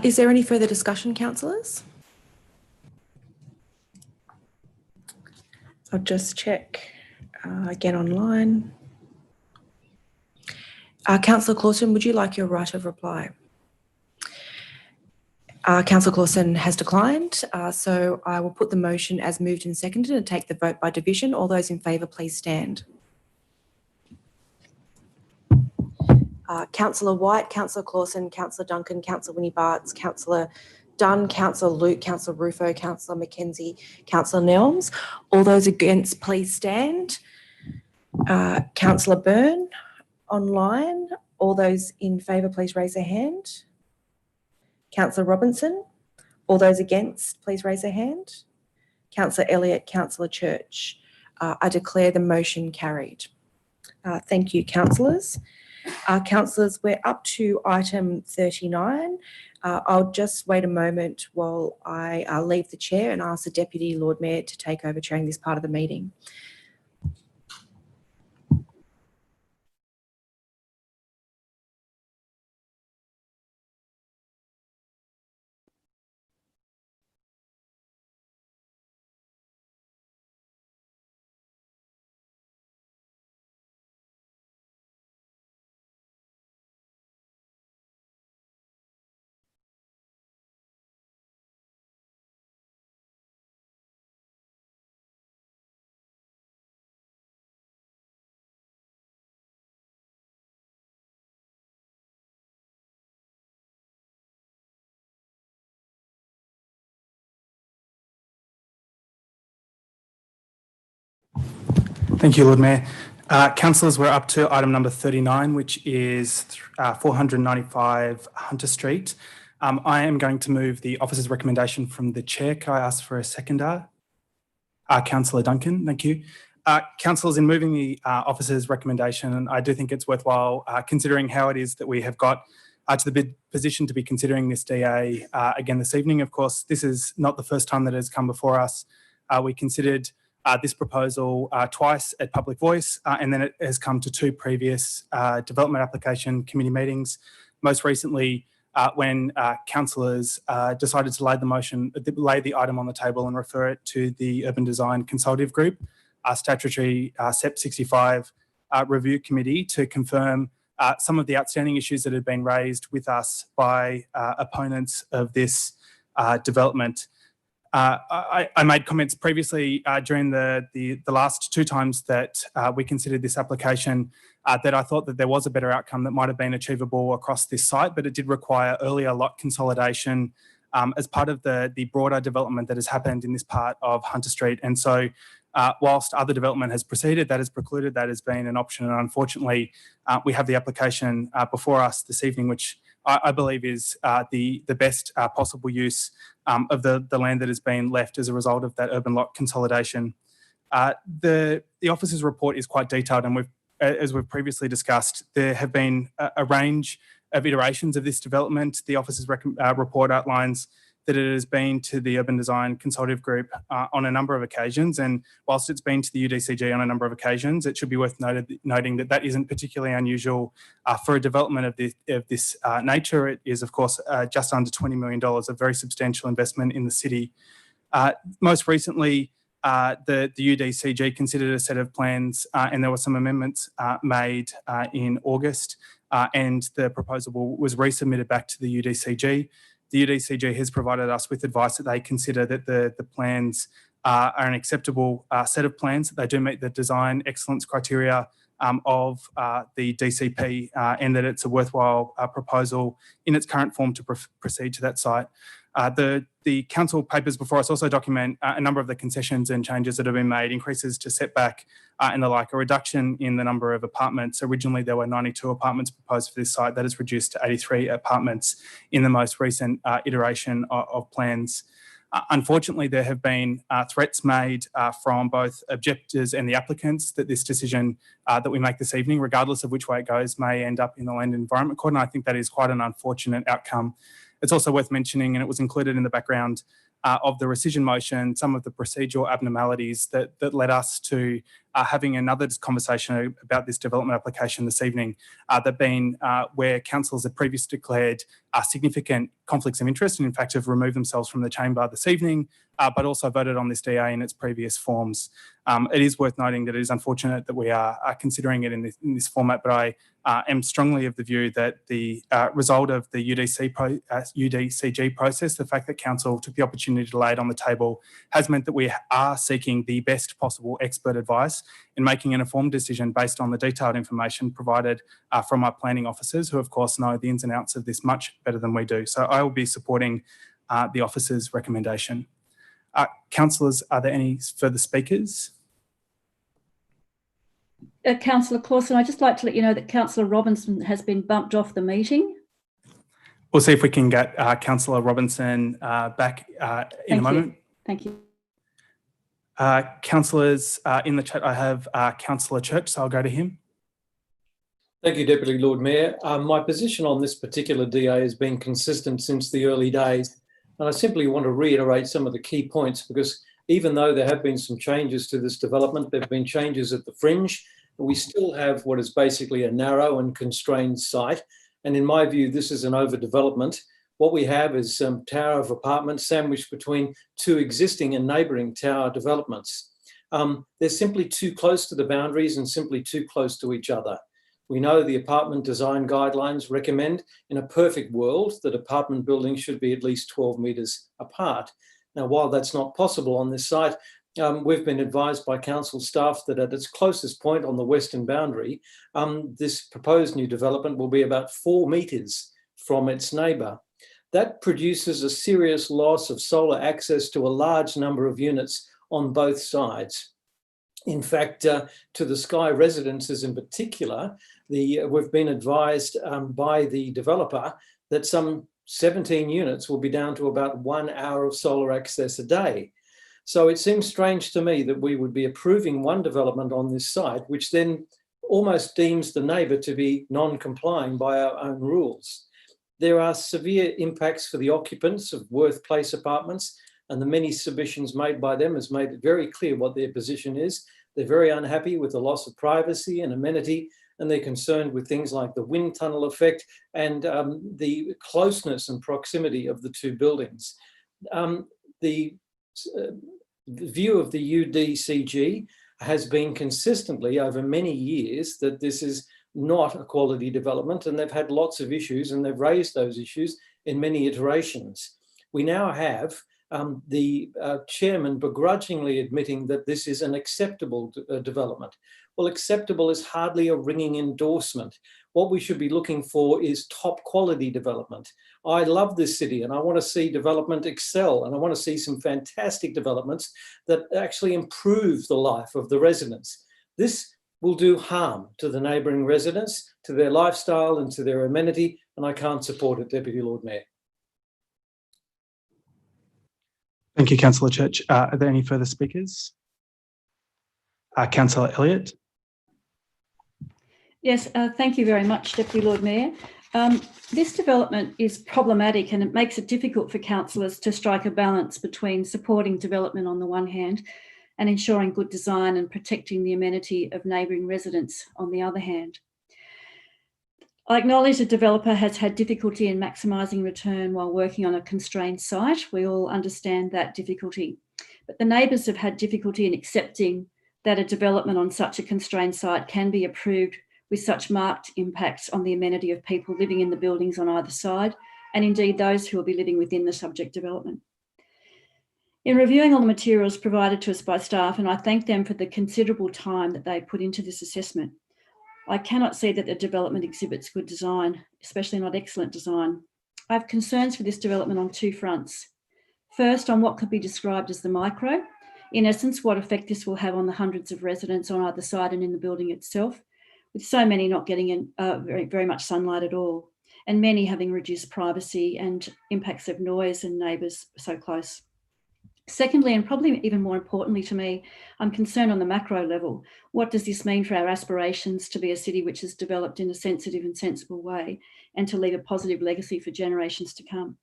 F: Is there any further discussion, councillors? I'll just check again online. Councillor Clausen, would you like your right of reply? Councillor Clausen has declined, so I will put the motion as moved and seconded and take the vote by division. All those in favour, please stand. Councillor White, Councillor Clausen, Councillor Duncan, Councillor Winnie Bartz, Councillor Dunn, Councillor Luke, Councillor Rufo, Councillor Mackenzie, Councillor Nelms. All those against, please stand. Councillor Byrne, online. All those in favour, please raise their hand. Councillor Robinson. All those against, please raise their hand. Councillor Elliott, Councillor Church. I declare the motion carried. Thank you, councillors. Councillors, we're up to item 39. I'll just wait a moment while I leave the chair and ask the Deputy Lord Mayor to take over chairing this part of the meeting.
B: Thank you, Lord Mayor. Councillors, we're up to item number 39, which is 495 Hunter Street. I am going to move the officer's recommendation from the chair. Can I ask for a seconder? Councillor Duncan, thank you. Councillors, in moving the officer's recommendation, I do think it's worthwhile considering how it is that we have got to the position to be considering this DA again this evening. Of course, this is not the first time that it has come before us. We considered this proposal twice at Public Voice, and then it has come to 2 previous development application committee meetings. Most recently, when councillors decided to lay the item on the table and refer it to the Urban Design Consultative Group, statutory SEP 65 review committee, to confirm some of the outstanding issues that had been raised with us by opponents of this development. I made comments previously during the last 2 times that we considered this application that I thought that there was a better outcome that might have been achievable across this site, but it did require earlier lot consolidation as part of the broader development that has happened in this part of Hunter Street. And so whilst other development has proceeded, that has precluded that has been an option. And unfortunately, we have the application before us this evening, which I believe is the best possible use of the land that has been left as a result of that urban lot consolidation. The officer's report is quite detailed, and as we've previously discussed, there have been a range of iterations of this development. The officer's report outlines that it has been to the Urban Design Consultative Group on a number of occasions, and whilst it's been to the UDCG on a number of occasions, it should be worth noting that that isn't particularly unusual for a development of this nature. It is, of course, just under $20 million, a very substantial investment in the city. Most recently, the UDCG considered a set of plans and there were some amendments made in August, and the proposal was resubmitted back to the UDCG. The UDCG has provided us with advice that they consider that the plans are an acceptable set of plans, that they do meet the design excellence criteria of the DCP, and that it's a worthwhile proposal in its current form to proceed to that site. The council papers before us also document a number of the concessions and changes that have been made, increases to setback and the like, a reduction in the number of apartments. Originally, there were 92 apartments proposed for this site. That is reduced to 83 apartments in the most recent iteration of plans. Unfortunately, there have been threats made from both objectors and the applicants that this decision that we make this evening, regardless of which way it goes, may end up in the Land and Environment Court, and I think that is quite an unfortunate outcome. It's also worth mentioning, and it was included in the background of the rescission motion, some of the procedural abnormalities that led us to having another conversation about this development application this evening, that being where councillors had previously declared significant conflicts of interest and in fact have removed themselves from the chamber this evening, but also voted on this DA in its previous forms. It is worth noting that it is unfortunate that we are considering it in this format, but I am strongly of the view that the result of the UDCG process, the fact that council took the opportunity to lay it on the table, has meant that we are seeking the best possible expert advice in making an informed decision based on the detailed information provided from our planning officers, who of course know the ins and outs of this much better than we do. So I will be supporting the officer's recommendation. Councillors, are there any further speakers?
J: Councillor Clausen, I'd just like to let you know that Councillor Robinson has been bumped off the meeting.
B: We'll see if we can get Councillor Robinson back in a moment.
J: Thank you.
B: Councillors in the chat, I have Councillor Church, so I'll go to him.
L: Thank you, Deputy Lord Mayor. My position on this particular DA has been consistent since the early days, and I simply want to reiterate some of the key points, because even though there have been some changes to this development, there have been changes at the fringe, we still have what is basically a narrow and constrained site. And in my view, this is an overdevelopment. What we have is some tower of apartments sandwiched between 2 existing and neighbouring tower developments. They're simply too close to the boundaries and simply too close to each other. We know the apartment design guidelines recommend, in a perfect world, that apartment buildings should be at least 12 metres apart. Now, while that's not possible on this site, we've been advised by council staff that at its closest point on the western boundary, this proposed new development will be about 4 metres from its neighbour. That produces a serious loss of solar access to a large number of units on both sides. In fact, to the Sky residences in particular, we've been advised by the developer that some 17 units will be down to about 1 hour of solar access a day. So it seems strange to me that we would be approving one development on this site, which then almost deems the neighbour to be non-complying by our own rules. There are severe impacts for the occupants of Worth Place apartments, and the many submissions made by them has made it very clear what their position is. They're very unhappy with the loss of privacy and amenity, and they're concerned with things like the wind tunnel effect and the closeness and proximity of the two buildings. The view of the UDCG has been consistently over many years that this is not a quality development, and they've had lots of issues, and they've raised those issues in many iterations. We now have the chairman begrudgingly admitting that this is an acceptable development. Well, acceptable is hardly a ringing endorsement. What we should be looking for is top quality development. I love this city and I want to see development excel, and I want to see some fantastic developments that actually improve the life of the residents. This will do harm to the neighbouring residents, to their lifestyle and to their amenity, and I can't support it, Deputy Lord Mayor.
B: Thank you, Councillor Church. Are there any further speakers? Councillor Elliott.
J: Yes, thank you very much, Deputy Lord Mayor. This development is problematic, and it makes it difficult for councillors to strike a balance between supporting development on the one hand and ensuring good design and protecting the amenity of neighbouring residents on the other hand. I acknowledge the developer has had difficulty in maximising return while working on a constrained site. We all understand that difficulty, but the neighbours have had difficulty in accepting that a development on such a constrained site can be approved with such marked impacts on the amenity of people living in the buildings on either side, and indeed those who will be living within the subject development. In reviewing all the materials provided to us by staff, and I thank them for the considerable time that they put into this assessment, I cannot see that the development exhibits good design, especially not excellent design. I have concerns for this development on two fronts. First, on what could be described as the micro, in essence, what effect this will have on the hundreds of residents on either side and in the building itself, with so many not getting in very much sunlight at all, and many having reduced privacy and impacts of noise and neighbours so close. Secondly, and probably even more importantly to me, I'm concerned on the macro level. What does this mean for our aspirations to be a city which is developed in a sensitive and sensible way and to leave a positive legacy for generations to come?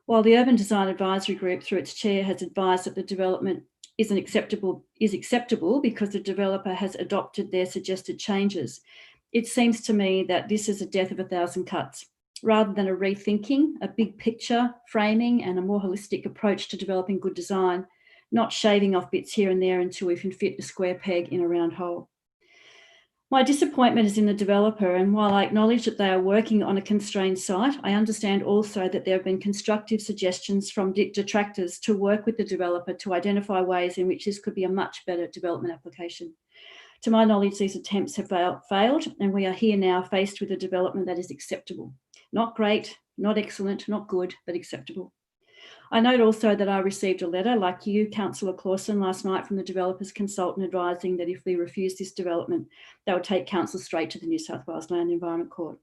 J: While the Urban Design Advisory Group, through its chair, has advised that the development is acceptable because the developer has adopted their suggested changes, it seems to me that this is a death of a thousand cuts. Rather than a rethinking, a big picture, framing, and a more holistic approach to developing good design, not shaving off bits here and there until we can fit a square peg in a round hole. My disappointment is in the developer, and while I acknowledge that they are working on a constrained site, I understand also that there have been constructive suggestions from detractors to work with the developer to identify ways in which this could be a much better development application. To my knowledge, these attempts have failed, and we are here now faced with a development that is acceptable. Not great, not excellent, not good, but acceptable. I note also that I received a letter, like you, Councillor Clausen, last night from the developer's consultant advising that if we refuse this development, they would take council straight to the New South Wales Land Environment Court.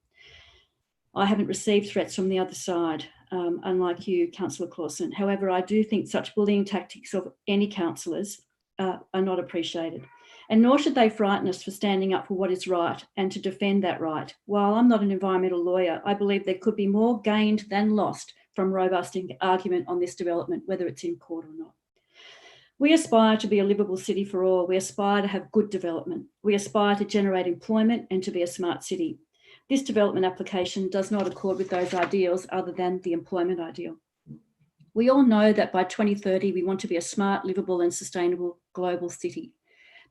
J: I haven't received threats from the other side, unlike you, Councillor Clausen. However, I do think such bullying tactics of any councillors are not appreciated. And nor should they frighten us for standing up for what is right and to defend that right. While I'm not an environmental lawyer, I believe there could be more gained than lost from robust argument on this development, whether it's in court or not. We aspire to be a livable city for all. We aspire to have good development. We aspire to generate employment and to be a smart city. This development application does not accord with those ideals other than the employment ideal. We all know that by 2030, we want to be a smart, livable and sustainable global city.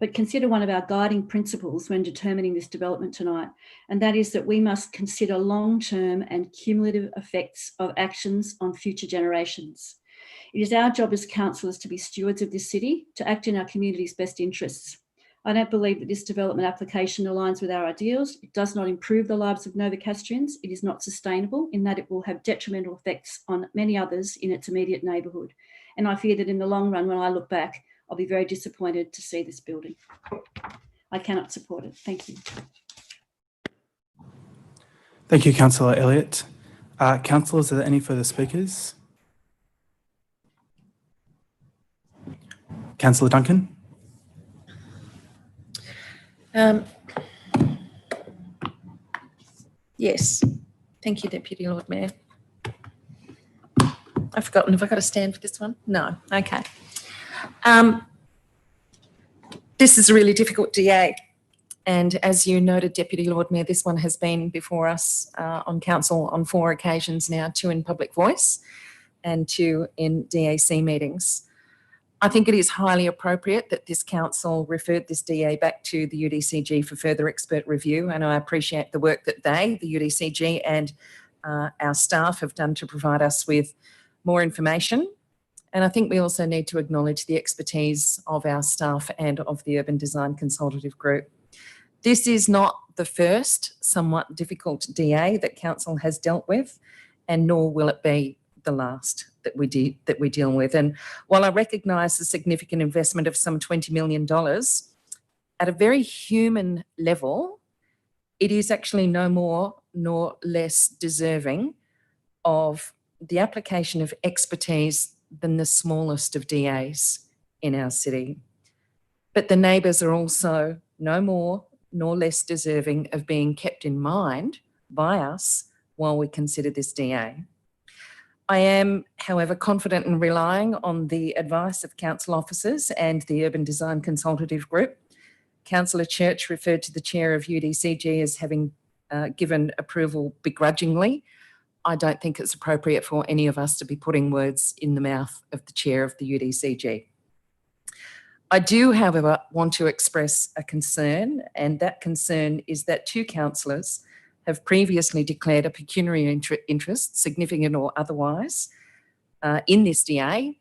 J: But consider one of our guiding principles when determining this development tonight, and that is that we must consider long-term and cumulative effects of actions on future generations. It is our job as councillors to be stewards of this city, to act in our community's best interests. I don't believe that this development application aligns with our ideals. It does not improve the lives of Novocastrians. It is not sustainable in that it will have detrimental effects on many others in its immediate neighbourhood. And I fear that in the long run, when I look back, I'll be very disappointed to see this building. I cannot support it. Thank you.
B: Thank you, Councillor Elliott. Councillors, are there any further speakers? Councillor Duncan?
M: Yes. Thank you, Deputy Lord Mayor. I've forgotten. Have I got to stand for this one? No. Okay. This is a really difficult DA. And as you noted, Deputy Lord Mayor, this one has been before us on council on 4 occasions now, 2 in public voice and 2 in DAC meetings. I think it is highly appropriate that this council referred this DA back to the UDCG for further expert review, and I appreciate the work that they, the UDCG and our staff have done to provide us with more information. And I think we also need to acknowledge the expertise of our staff and of the Urban Design Consultative Group. This is not the first somewhat difficult DA that council has dealt with, and nor will it be the last that we deal with. And while I recognise the significant investment of some $20 million, at a very human level, it is actually no more nor less deserving of the application of expertise than the smallest of DAs in our city. But the neighbours are also no more nor less deserving of being kept in mind by us while we consider this DA. I am, however, confident in relying on the advice of council officers and the Urban Design Consultative Group. Councillor Church referred to the chair of UDCG as having given approval begrudgingly. I don't think it's appropriate for any of us to be putting words in the mouth of the chair of the UDCG. I do, however, want to express a concern, and that concern is that 2 councillors have previously declared a pecuniary interest, significant or otherwise, in this DA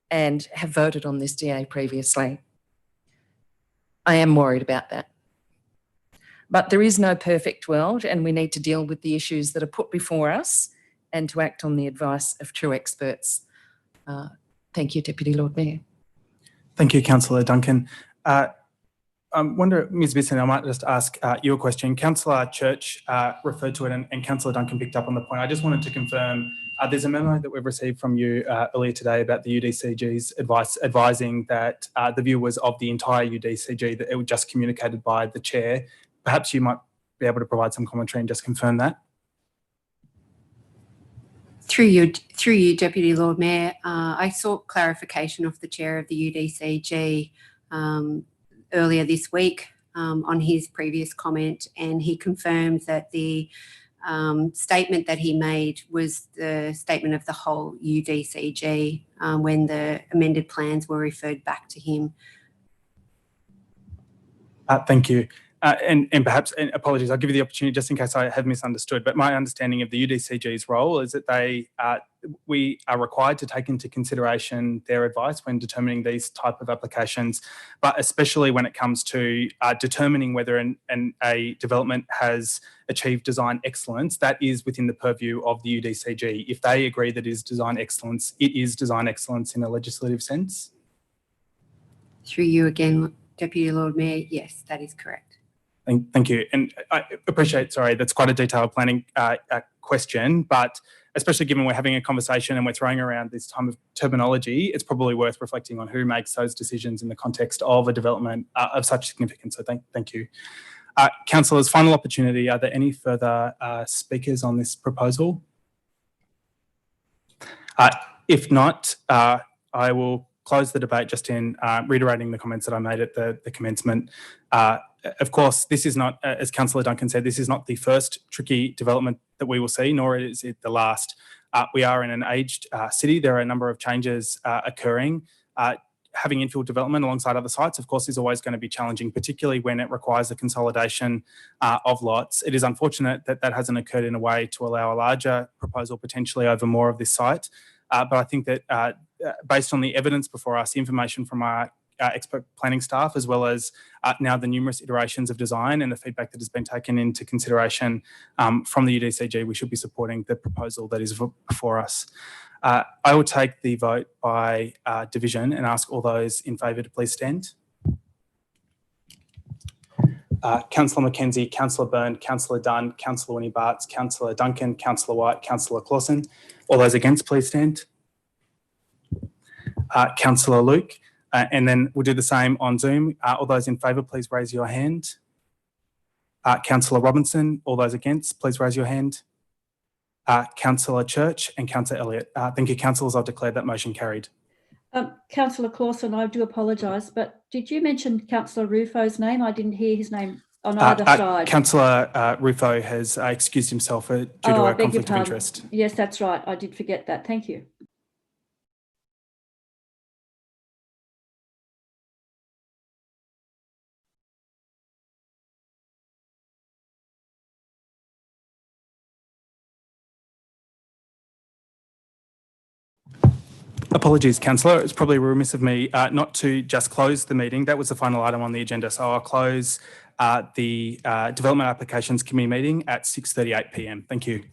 M: and have voted on this DA previously. I am worried about that. But there is no perfect world, and we need to deal with the issues that are put before us and to act on the advice of true experts. Thank you, Deputy Lord Mayor.
B: Thank you, Councillor Duncan. I wonder, Ms Bisson, I might just ask you a question. Councillor Church referred to it and Councillor Duncan picked up on the point. I just wanted to confirm, there's a memo that we've received from you earlier today about the UDCG's advice, advising that the view was of the entire UDCG, that it was just communicated by the chair. Perhaps you might be able to provide some commentary and just confirm that.
K: Through you, Deputy Lord Mayor, I sought clarification of the chair of the UDCG earlier this week on his previous comment, and he confirmed that the statement that he made was the statement of the whole UDCG when the amended plans were referred back to him.
B: Thank you. And perhaps, and apologies, I'll give you the opportunity just in case I have misunderstood, but my understanding of the UDCG's role is that we are required to take into consideration their advice when determining these type of applications, but especially when it comes to determining whether a development has achieved design excellence, that is within the purview of the UDCG. If they agree that it is design excellence, it is design excellence in a legislative sense.
K: Through you again, Deputy Lord Mayor, yes, that is correct.
B: Thank you. And I appreciate, sorry, that's quite a detailed planning question, but especially given we're having a conversation and we're throwing around this type of terminology, it's probably worth reflecting on who makes those decisions in the context of a development of such significance. So thank you. Councillors, final opportunity. Are there any further speakers on this proposal? If not, I will close the debate just in reiterating the comments that I made at the commencement. Of course, this is not, as Councillor Duncan said, this is not the first tricky development that we will see, nor is it the last. We are in an aged city. There are a number of changes occurring. Having infill development alongside other sites, of course, is always going to be challenging, particularly when it requires the consolidation of lots. It is unfortunate that that hasn't occurred in a way to allow a larger proposal potentially over more of this site. But I think that based on the evidence before us, the information from our expert planning staff, as well as now the numerous iterations of design and the feedback that has been taken into consideration from the UDCG, we should be supporting the proposal that is before us. I will take the vote by division and ask all those in favour to please stand. Councillor Mackenzie, Councillor Byrne, Councillor Dunn, Councillor Winnie Bartz, Councillor Duncan, Councillor White, Councillor Clausen. All those against, please stand. Councillor Luke, and then we'll do the same on Zoom. All those in favour, please raise your hand. Councillor Robinson, all those against, please raise your hand. Councillor Church and Councillor Elliott. Thank you, councillors. I'll declare that motion carried.
J: Councillor Clausen, I do apologise, but did you mention Councillor Rufo's name? I didn't hear his name on either side.
B: Councillor Rufo has excused himself due to a conflict of interest.
J: Yes, that's right. I did forget that. Thank you.
B: Apologies, councillor. It's probably remiss of me not to just close the meeting. That was the final item on the agenda. So I'll close the Development Applications Committee meeting at 6:38 p.m. Thank you.